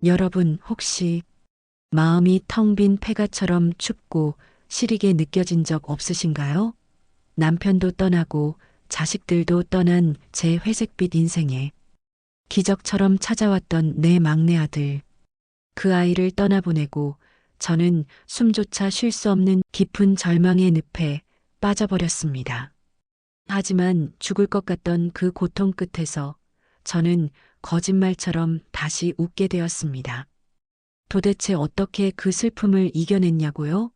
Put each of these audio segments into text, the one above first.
여러분 혹시 마음이 텅 빈 폐가처럼 춥고 시리게 느껴진 적 없으신가요? 남편도 떠나고 자식들도 떠난 제 회색빛 인생에 기적처럼 찾아왔던 내 막내 아들. 그 아이를 떠나보내고 저는 숨조차 쉴 수 없는 깊은 절망의 늪에 빠져버렸습니다. 하지만 죽을 것 같던 그 고통 끝에서 저는 거짓말처럼 다시 웃게 되었습니다. 도대체 어떻게 그 슬픔을 이겨냈냐고요?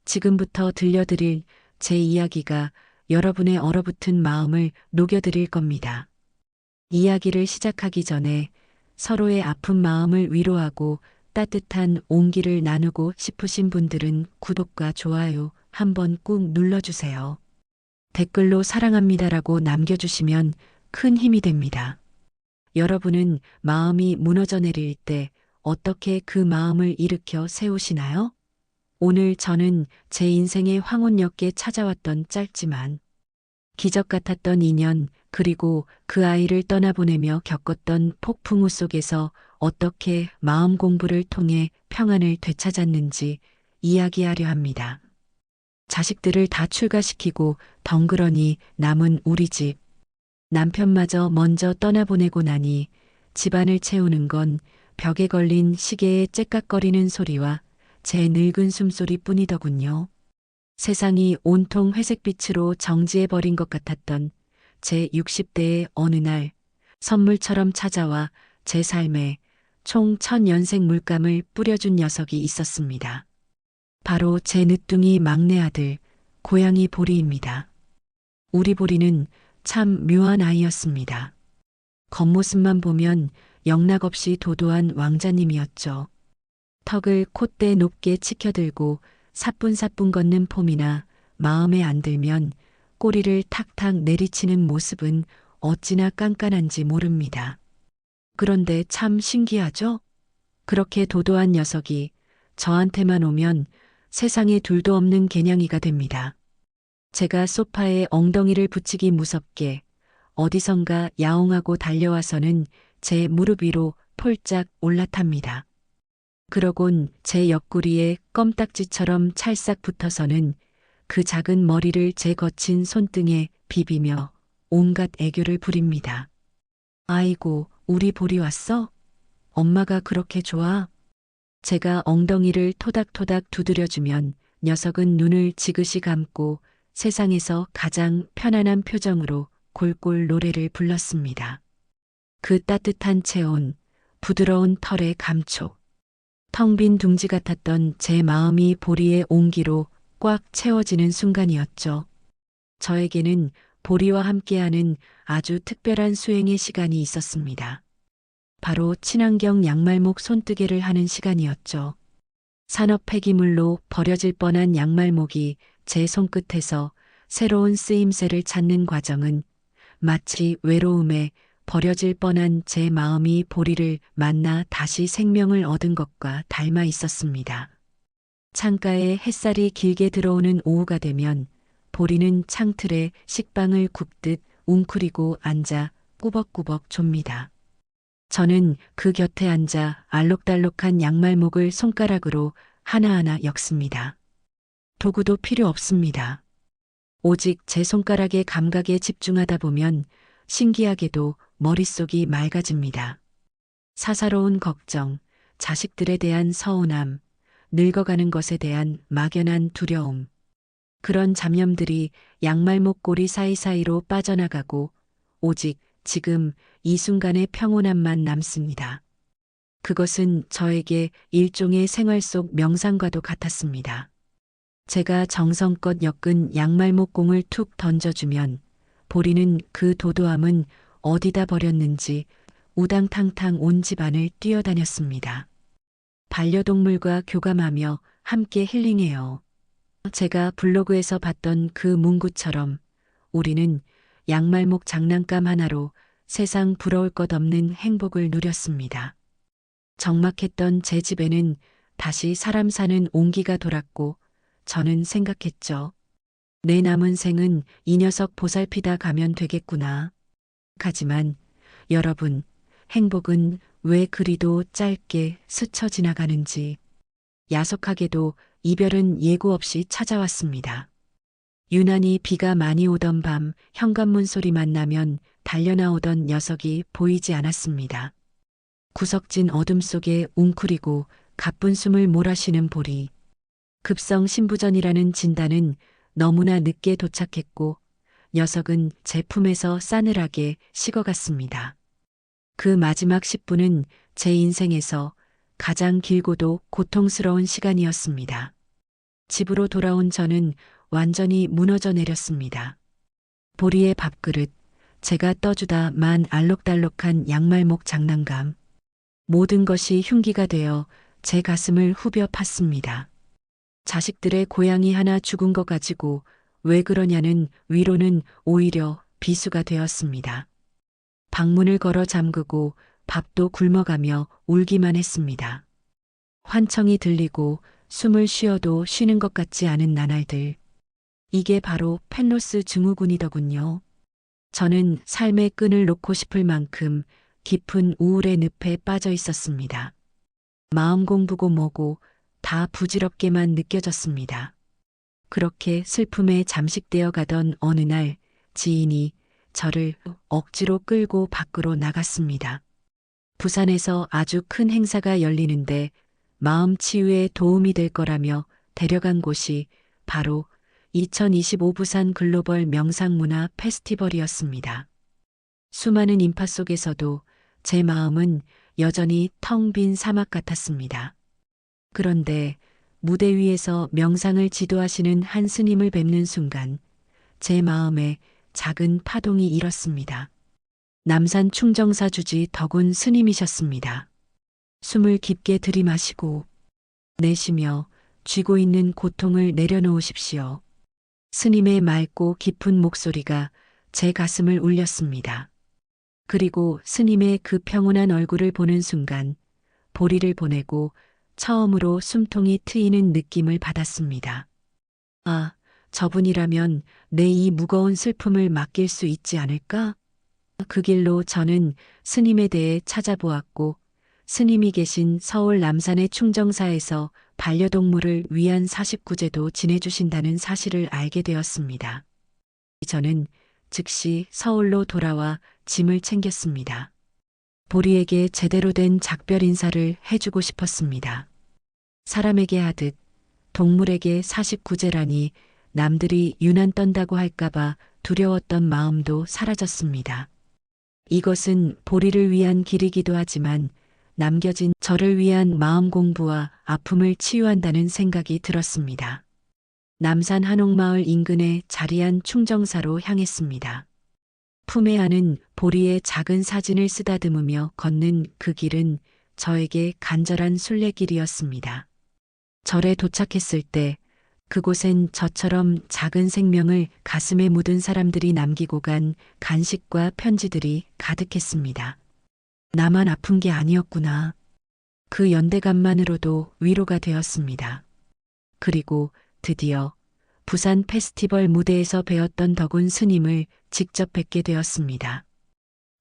지금부터 들려드릴 제 이야기가 여러분의 얼어붙은 마음을 녹여드릴 겁니다. 이야기를 시작하기 전에 서로의 아픈 마음을 위로하고 따뜻한 온기를 나누고 싶으신 분들은 구독과 좋아요 한번 꾹 눌러주세요. 댓글로 사랑합니다라고 남겨주시면 큰 힘이 됩니다. 여러분은 마음이 무너져 내릴 때 어떻게 그 마음을 일으켜 세우시나요? 오늘 저는 제 인생의 황혼역에 찾아왔던 짧지만 기적 같았던 인연, 그리고 그 아이를 떠나보내며 겪었던 폭풍우 속에서 어떻게 마음 공부를 통해 평안을 되찾았는지 이야기하려 합니다. 자식들을 다 출가시키고 덩그러니 남은 우리 집. 남편마저 먼저 떠나보내고 나니 집안을 채우는 건 벽에 걸린 시계의 째깍거리는 소리와 제 늙은 숨소리 뿐이더군요. 세상이 온통 회색빛으로 정지해버린 것 같았던 제 60대의 어느 날 선물처럼 찾아와 제 삶에 총 1000연생 물감을 뿌려준 녀석이 있었습니다. 바로 제 늦둥이 막내 아들, 고양이 보리입니다. 우리 보리는 참 묘한 아이였습니다. 겉모습만 보면 영락없이 도도한 왕자님이었죠. 턱을 콧대 높게 치켜들고 사뿐사뿐 걷는 폼이나 마음에 안 들면 꼬리를 탁탁 내리치는 모습은 어찌나 깐깐한지 모릅니다. 그런데 참 신기하죠? 그렇게 도도한 녀석이 저한테만 오면 세상에 둘도 없는 개냥이가 됩니다. 제가 소파에 엉덩이를 붙이기 무섭게 어디선가 야옹하고 달려와서는 제 무릎 위로 폴짝 올라탑니다. 그러곤 제 옆구리에 껌딱지처럼 찰싹 붙어서는 그 작은 머리를 제 거친 손등에 비비며 온갖 애교를 부립니다. 아이고, 우리 보리 왔어? 엄마가 그렇게 좋아? 제가 엉덩이를 토닥토닥 두드려주면 녀석은 눈을 지그시 감고 세상에서 가장 편안한 표정으로 골골 노래를 불렀습니다. 그 따뜻한 체온, 부드러운 털의 감촉, 텅 빈 둥지 같았던 제 마음이 보리의 온기로 꽉 채워지는 순간이었죠. 저에게는 보리와 함께하는 아주 특별한 수행의 시간이 있었습니다. 바로 친환경 양말목 손뜨개를 하는 시간이었죠. 산업 폐기물로 버려질 뻔한 양말목이 제 손끝에서 새로운 쓰임새를 찾는 과정은 마치 외로움에 버려질 뻔한 제 마음이 보리를 만나 다시 생명을 얻은 것과 닮아 있었습니다. 창가에 햇살이 길게 들어오는 오후가 되면 보리는 창틀에 식빵을 굽듯 웅크리고 앉아 꾸벅꾸벅 좁니다. 저는 그 곁에 앉아 알록달록한 양말목을 손가락으로 하나하나 엮습니다. 도구도 필요 없습니다. 오직 제 손가락의 감각에 집중하다 보면 신기하게도 머릿속이 맑아집니다. 사사로운 걱정, 자식들에 대한 서운함, 늙어가는 것에 대한 막연한 두려움. 그런 잡념들이 양말목 고리 사이사이로 빠져나가고 오직 지금 이 순간의 평온함만 남습니다. 그것은 저에게 일종의 생활 속 명상과도 같았습니다. 제가 정성껏 엮은 양말목 공을 툭 던져주면 보리는 그 도도함은 어디다 버렸는지 우당탕탕 온 집안을 뛰어다녔습니다. 반려동물과 교감하며 함께 힐링해요. 제가 블로그에서 봤던 그 문구처럼 우리는 양말목 장난감 하나로 세상 부러울 것 없는 행복을 누렸습니다. 적막했던 제 집에는 다시 사람 사는 온기가 돌았고 저는 생각했죠. 내 남은 생은 이 녀석 보살피다 가면 되겠구나. 하지만 여러분, 행복은 왜 그리도 짧게 스쳐 지나가는지. 야속하게도 이별은 예고 없이 찾아왔습니다. 유난히 비가 많이 오던 밤 현관문 소리만 나면 달려나오던 녀석이 보이지 않았습니다. 구석진 어둠 속에 웅크리고 가쁜 숨을 몰아쉬는 보리. 급성 신부전이라는 진단은 너무나 늦게 도착했고 녀석은 제 품에서 싸늘하게 식어갔습니다. 그 마지막 10분은 제 인생에서 가장 길고도 고통스러운 시간이었습니다. 집으로 돌아온 저는 완전히 무너져 내렸습니다. 보리의 밥그릇, 제가 떠주다 만 알록달록한 양말목 장난감. 모든 것이 흉기가 되어 제 가슴을 후벼 팠습니다. 자식들의 고양이 하나 죽은 거 가지고 왜 그러냐는 위로는 오히려 비수가 되었습니다. 방문을 걸어 잠그고 밥도 굶어가며 울기만 했습니다. 환청이 들리고 숨을 쉬어도 쉬는 것 같지 않은 나날들. 이게 바로 펜로스 증후군이더군요. 저는 삶의 끈을 놓고 싶을 만큼 깊은 우울의 늪에 빠져 있었습니다. 마음 공부고 뭐고 다 부질없게만 느껴졌습니다. 그렇게 슬픔에 잠식되어 가던 어느 날 지인이 저를 억지로 끌고 밖으로 나갔습니다. 부산에서 아주 큰 행사가 열리는데 마음 치유에 도움이 될 거라며 데려간 곳이 바로 2025 부산 글로벌 명상문화 페스티벌이었습니다. 수많은 인파 속에서도 제 마음은 여전히 텅 빈 사막 같았습니다. 그런데 무대 위에서 명상을 지도하시는 한 스님을 뵙는 순간 제 마음에 작은 파동이 일었습니다. 남산 충정사 주지 덕운 스님이셨습니다. 숨을 깊게 들이마시고 내쉬며 쥐고 있는 고통을 내려놓으십시오. 스님의 맑고 깊은 목소리가 제 가슴을 울렸습니다. 그리고 스님의 그 평온한 얼굴을 보는 순간 보리를 보내고 처음으로 숨통이 트이는 느낌을 받았습니다. 아, 저분이라면 내 이 무거운 슬픔을 맡길 수 있지 않을까? 그 길로 저는 스님에 대해 찾아보았고 스님이 계신 서울 남산의 충정사에서 반려동물을 위한 49제도 지내주신다는 사실을 알게 되었습니다. 저는 즉시 서울로 돌아와 짐을 챙겼습니다. 보리에게 제대로 된 작별 인사를 해주고 싶었습니다. 사람에게 하듯 동물에게 49제라니 남들이 유난 떤다고 할까봐 두려웠던 마음도 사라졌습니다. 이것은 보리를 위한 길이기도 하지만 남겨진 저를 위한 마음 공부와 아픔을 치유한다는 생각이 들었습니다. 남산 한옥마을 인근에 자리한 충정사로 향했습니다. 품에 안은 보리의 작은 사진을 쓰다듬으며 걷는 그 길은 저에게 간절한 순례길이었습니다. 절에 도착했을 때 그곳엔 저처럼 작은 생명을 가슴에 묻은 사람들이 남기고 간 간식과 편지들이 가득했습니다. 나만 아픈 게 아니었구나. 그 연대감만으로도 위로가 되었습니다. 그리고 드디어 부산 페스티벌 무대에서 배웠던 덕운 스님을 직접 뵙게 되었습니다.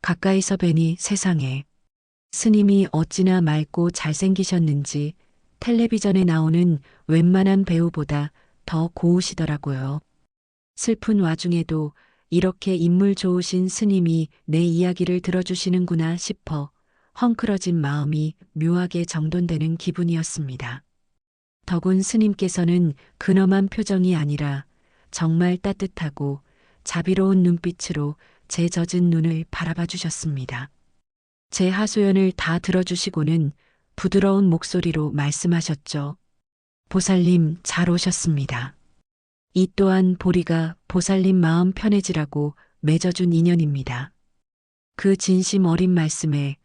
가까이서 뵈니 세상에 스님이 어찌나 맑고 잘생기셨는지 텔레비전에 나오는 웬만한 배우보다 더 고우시더라고요. 슬픈 와중에도 이렇게 인물 좋으신 스님이 내 이야기를 들어주시는구나 싶어 헝클어진 마음이 묘하게 정돈되는 기분이었습니다. 덕운 스님께서는 근엄한 표정이 아니라 정말 따뜻하고 자비로운 눈빛으로 제 젖은 눈을 바라봐 주셨습니다. 제 하소연을 다 들어주시고는 부드러운 목소리로 말씀하셨죠. 보살님 잘 오셨습니다. 이 또한 보리가 보살님 마음 편해지라고 맺어준 인연입니다. 그 진심 어린 말씀에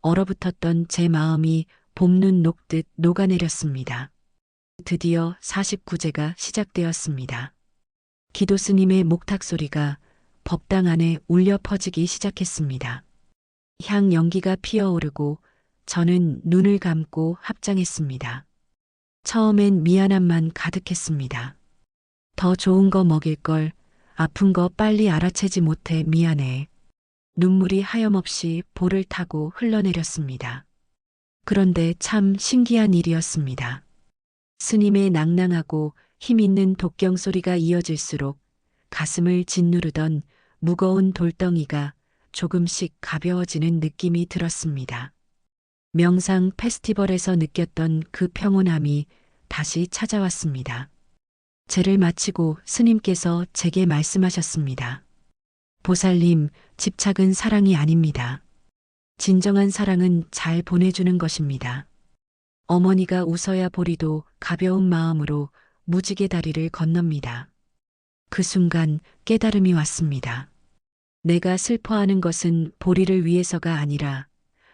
얼어붙었던 제 마음이 봄눈 녹듯 녹아내렸습니다. 드디어 49제가 시작되었습니다. 기도 스님의 목탁 소리가 법당 안에 울려 퍼지기 시작했습니다. 향 연기가 피어오르고 저는 눈을 감고 합장했습니다. 처음엔 미안함만 가득했습니다. 더 좋은 거 먹일 걸, 아픈 거 빨리 알아채지 못해 미안해. 눈물이 하염없이 볼을 타고 흘러내렸습니다. 그런데 참 신기한 일이었습니다. 스님의 낭낭하고 힘있는 독경 소리가 이어질수록 가슴을 짓누르던 무거운 돌덩이가 조금씩 가벼워지는 느낌이 들었습니다. 명상 페스티벌에서 느꼈던 그 평온함이 다시 찾아왔습니다. 제를 마치고 스님께서 제게 말씀하셨습니다. 보살님, 집착은 사랑이 아닙니다. 진정한 사랑은 잘 보내주는 것입니다. 어머니가 웃어야 보리도 가벼운 마음으로 무지개 다리를 건넙니다. 그 순간 깨달음이 왔습니다. 내가 슬퍼하는 것은 보리를 위해서가 아니라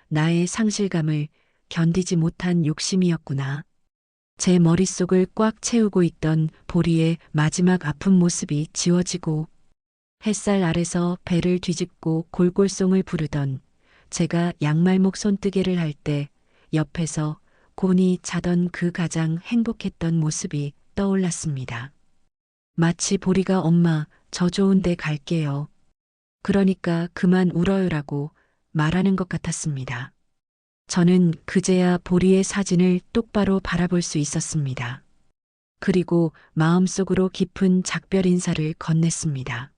나의 상실감을 견디지 못한 욕심이었구나. 제 머릿속을 꽉 채우고 있던 보리의 마지막 아픈 모습이 지워지고 햇살 아래서 배를 뒤집고 골골송을 부르던 제가 양말목 손뜨개를 할 때 옆에서 곤히 자던 그 가장 행복했던 모습이 떠올랐습니다. 마치 보리가 엄마, 저 좋은 데 갈게요. 그러니까 그만 울어요라고 말하는 것 같았습니다. 저는 그제야 보리의 사진을 똑바로 바라볼 수 있었습니다. 그리고 마음속으로 깊은 작별 인사를 건넸습니다.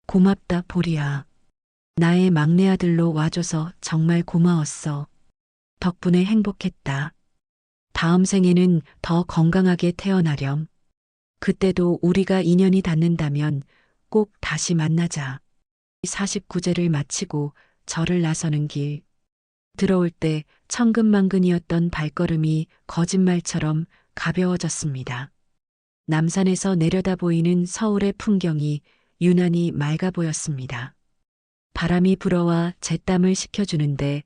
고맙다, 보리야. 나의 막내 아들로 와줘서 정말 고마웠어. 덕분에 행복했다. 다음 생에는 더 건강하게 태어나렴. 그때도 우리가 인연이 닿는다면 꼭 다시 만나자. 49제를 마치고 절을 나서는 길. 들어올 때 천근만근이었던 발걸음이 거짓말처럼 가벼워졌습니다. 남산에서 내려다 보이는 서울의 풍경이 유난히 맑아 보였습니다. 바람이 불어와 제 땀을 식혀주는데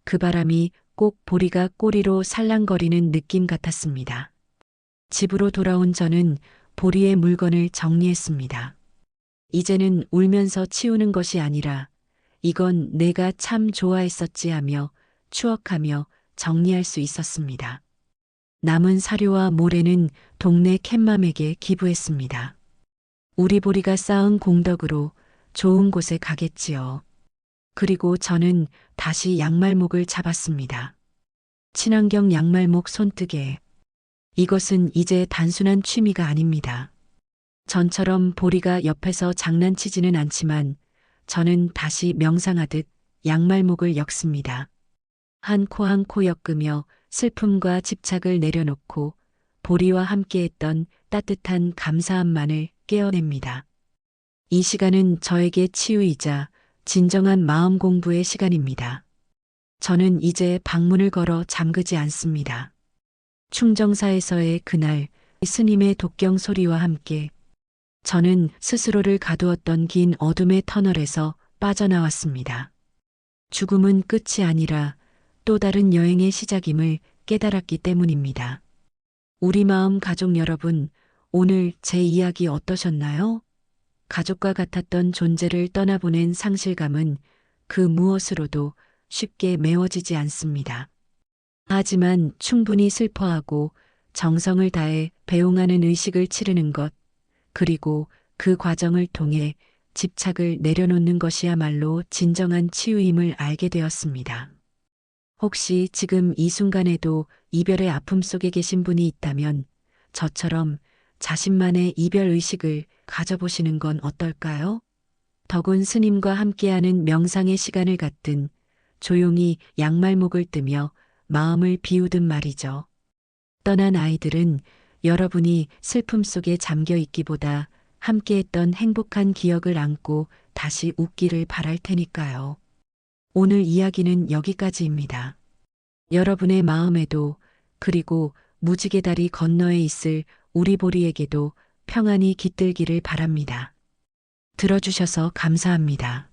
그 바람이 꼭 보리가 꼬리로 살랑거리는 느낌 같았습니다. 집으로 돌아온 저는 보리의 물건을 정리했습니다. 이제는 울면서 치우는 것이 아니라 이건 내가 참 좋아했었지 하며 추억하며 정리할 수 있었습니다. 남은 사료와 모래는 동네 캣맘에게 기부했습니다. 우리 보리가 쌓은 공덕으로 좋은 곳에 가겠지요. 그리고 저는 다시 양말목을 잡았습니다. 친환경 양말목 손뜨개. 이것은 이제 단순한 취미가 아닙니다. 전처럼 보리가 옆에서 장난치지는 않지만 저는 다시 명상하듯 양말목을 엮습니다. 한 코 한 코 엮으며 슬픔과 집착을 내려놓고 보리와 함께했던 따뜻한 감사함만을 깨어냅니다. 이 시간은 저에게 치유이자 진정한 마음 공부의 시간입니다. 저는 이제 방문을 걸어 잠그지 않습니다. 충정사에서의 그날 스님의 독경 소리와 함께 저는 스스로를 가두었던 긴 어둠의 터널에서 빠져나왔습니다. 죽음은 끝이 아니라 또 다른 여행의 시작임을 깨달았기 때문입니다. 우리 마음 가족 여러분, 오늘 제 이야기 어떠셨나요? 가족과 같았던 존재를 떠나보낸 상실감은 그 무엇으로도 쉽게 메워지지 않습니다. 하지만 충분히 슬퍼하고 정성을 다해 배웅하는 의식을 치르는 것, 그리고 그 과정을 통해 집착을 내려놓는 것이야말로 진정한 치유임을 알게 되었습니다. 혹시 지금 이 순간에도 이별의 아픔 속에 계신 분이 있다면 저처럼 자신만의 이별 의식을 가져보시는 건 어떨까요? 덕운 스님과 함께하는 명상의 시간을 갖든 조용히 양말목을 뜨며 마음을 비우든 말이죠. 떠난 아이들은 여러분이 슬픔 속에 잠겨 있기보다 함께했던 행복한 기억을 안고 다시 웃기를 바랄 테니까요. 오늘 이야기는 여기까지입니다. 여러분의 마음에도 그리고 무지개 다리 건너에 있을 우리 보리에게도 평안이 깃들기를 바랍니다. 들어주셔서 감사합니다.